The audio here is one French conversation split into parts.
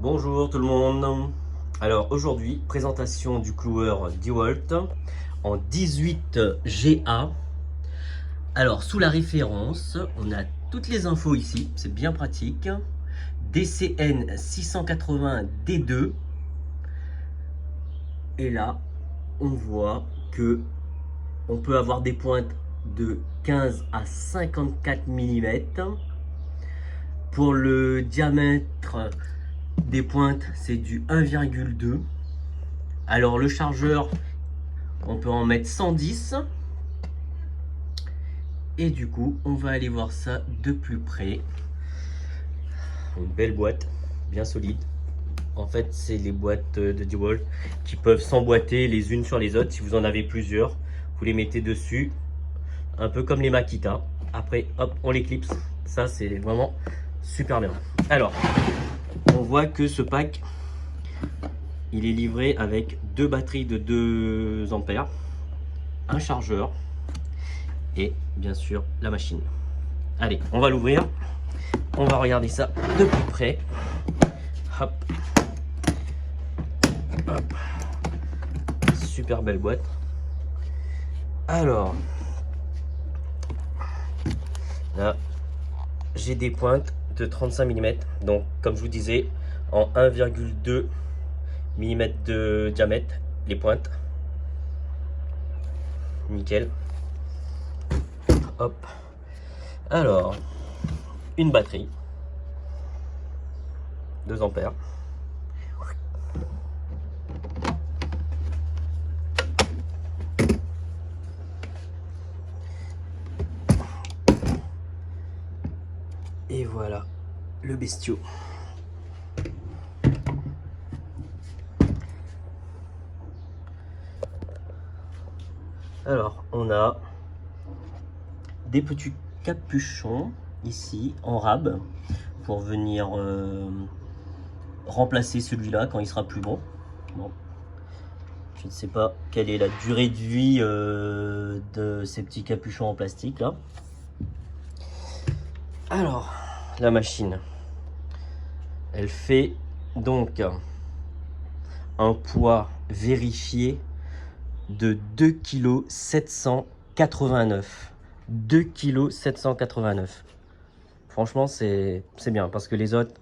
Bonjour tout le monde. Alors aujourd'hui, présentation du cloueur DeWalt en 18 GA. Alors sous la référence, on a toutes les infos ici, c'est bien pratique. DCN 680 D2. Et là, on voit que on peut avoir des pointes de 15 à 54 mm. Pour le diamètre des pointes, c'est du 1,2. Alors le chargeur, on peut en mettre 110. Et du coup, on va aller voir ça de plus près. Une belle boîte, bien solide. En fait, c'est les boîtes de DeWalt qui peuvent s'emboîter les unes sur les autres. Si vous en avez plusieurs, vous les mettez dessus, un peu comme les Makita. Après, hop, on les clipse. Ça, c'est vraiment super bien. Alors, on voit que ce pack, il est livré avec deux batteries de 2 ampères, un chargeur et bien sûr la machine. Allez, on va l'ouvrir. On va regarder ça de plus près. Hop. Hop. Super belle boîte. Alors, là, j'ai des pointes de 35 mm. Donc, comme je vous disais, en 1,2 mm de diamètre, les pointes. Nickel. Hop. Alors, une batterie. 2 ampères. Et voilà le bestiau. Alors, on a des petits capuchons ici en rab pour venir remplacer celui-là quand il sera plus bon. Bon. Je ne sais pas quelle est la durée de vie de ces petits capuchons en plastique là. Alors, la machine, elle fait donc un poids vérifié de 2,789 kg. 2,789 kg. Franchement, c'est bien parce que les autres,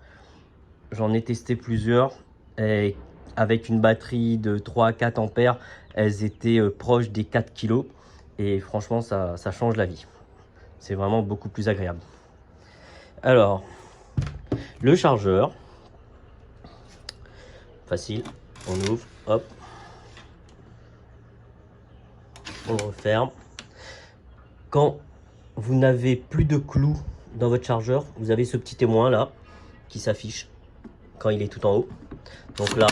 j'en ai testé plusieurs et avec une batterie de 3 à 4 ampères, elles étaient proches des 4 kg et franchement, ça change la vie. C'est vraiment beaucoup plus agréable. Alors, le chargeur, facile, on ouvre, hop, on referme. Quand vous n'avez plus de clous dans votre chargeur, vous avez ce petit témoin là qui s'affiche quand il est tout en haut. Donc là,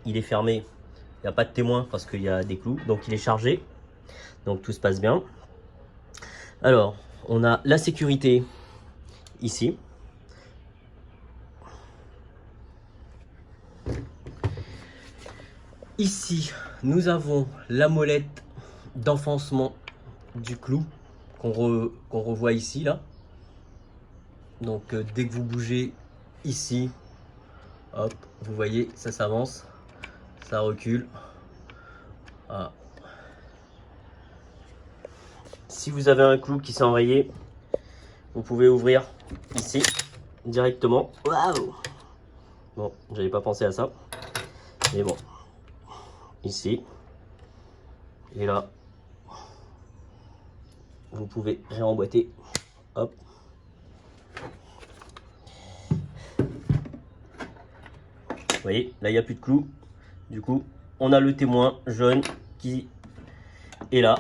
il est fermé, il n'y a pas de témoin parce qu'il y a des clous, donc il est chargé, donc tout se passe bien. Alors, on a la sécurité ici. Ici, nous avons la molette d'enfoncement du clou qu'on revoit ici là. Donc dès que vous bougez ici, hop, vous voyez, ça s'avance, ça recule. Voilà. Si vous avez un clou qui s'est enrayé, vous pouvez ouvrir ici directement. Waouh! Bon, j'avais pas pensé à ça, mais bon, ici et là, vous pouvez réemboîter. Hop. Vous voyez, là il n'y a plus de clous. Du coup, on a le témoin jaune qui est là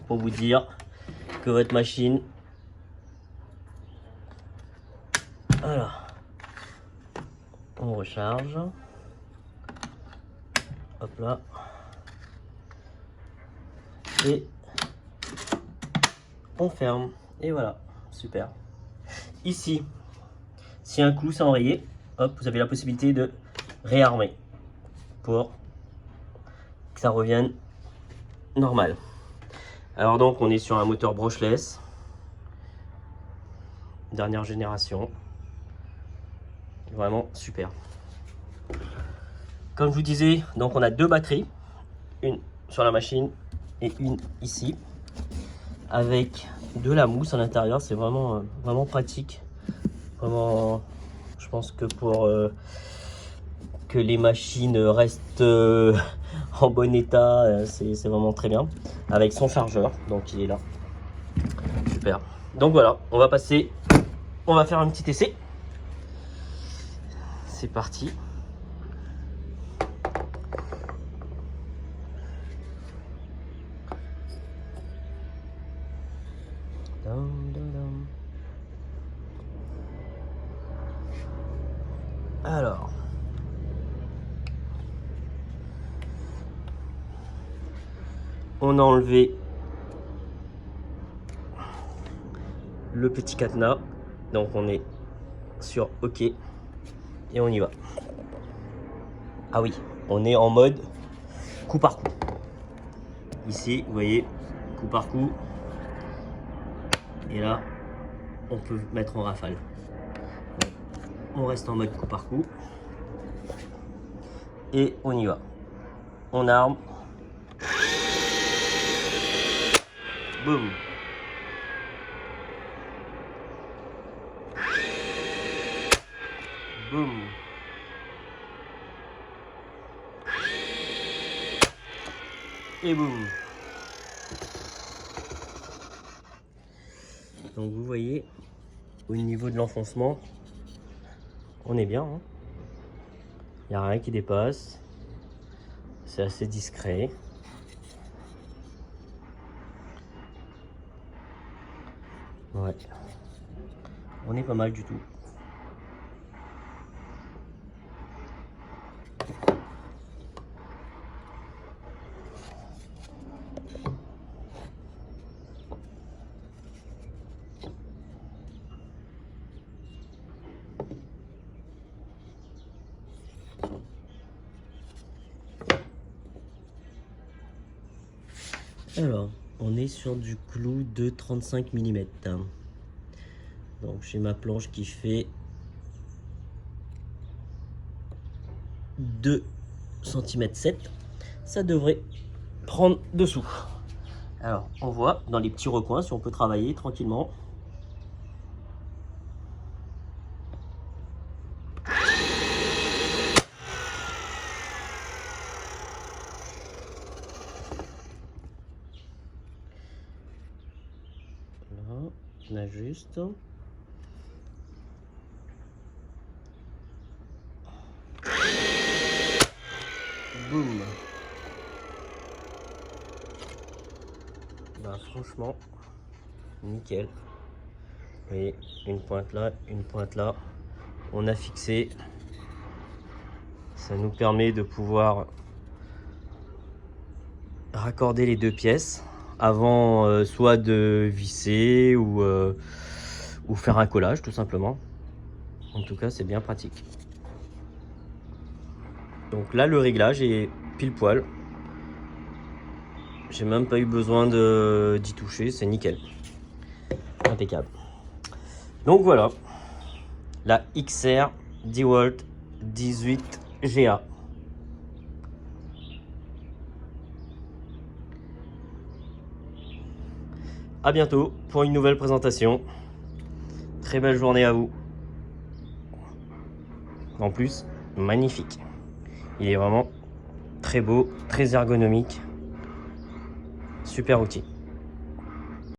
pour vous dire que votre machine, voilà, on recharge. Hop là. Et on ferme. Et voilà, super. Ici, si un clou s'est enrayé, hop, vous avez la possibilité de réarmer pour que ça revienne normal. Alors donc, on est sur un moteur brushless, dernière génération. Vraiment super. Comme je vous disais, donc on a 2 batteries, une sur la machine et une ici, avec de la mousse à l'intérieur. C'est vraiment, vraiment pratique. Vraiment, je pense que pour que les machines restent en bon état, c'est vraiment très bien. Avec son chargeur, donc il est là. Super. Donc voilà, on va faire un petit essai. C'est parti. Alors, on a enlevé le petit cadenas, donc on est sur OK et on y va. Ah oui, on est en mode coup par coup. Ici, vous voyez, coup par coup. Et là, on peut mettre en rafale. On reste en mode coup par coup. Et on y va. On arme. Boum. Boum. Et boum. Donc vous voyez, au niveau de l'enfoncement, on est bien. Hein, il n'y a rien qui dépasse. C'est assez discret. Ouais. On est pas mal du tout. Alors, on est sur du clou de 35 mm. Donc j'ai ma planche qui fait 2 cm 7. Ça devrait prendre dessous. Alors, on voit dans les petits recoins si on peut travailler tranquillement. Là, on ajuste. Boum. Ben, franchement, nickel. Vous voyez, une pointe là, une pointe là. On a fixé. Ça nous permet de pouvoir raccorder les 2 pièces avant soit de visser ou faire un collage tout simplement. En tout cas, c'est bien pratique. Donc là, le réglage est pile poil. J'ai même pas eu besoin d'y toucher, c'est nickel. Impeccable. Donc voilà, la XR DeWalt 18 GA. À bientôt pour une nouvelle présentation. Très belle journée à vous. En plus, magnifique. Il est vraiment très beau, très ergonomique. Super outil.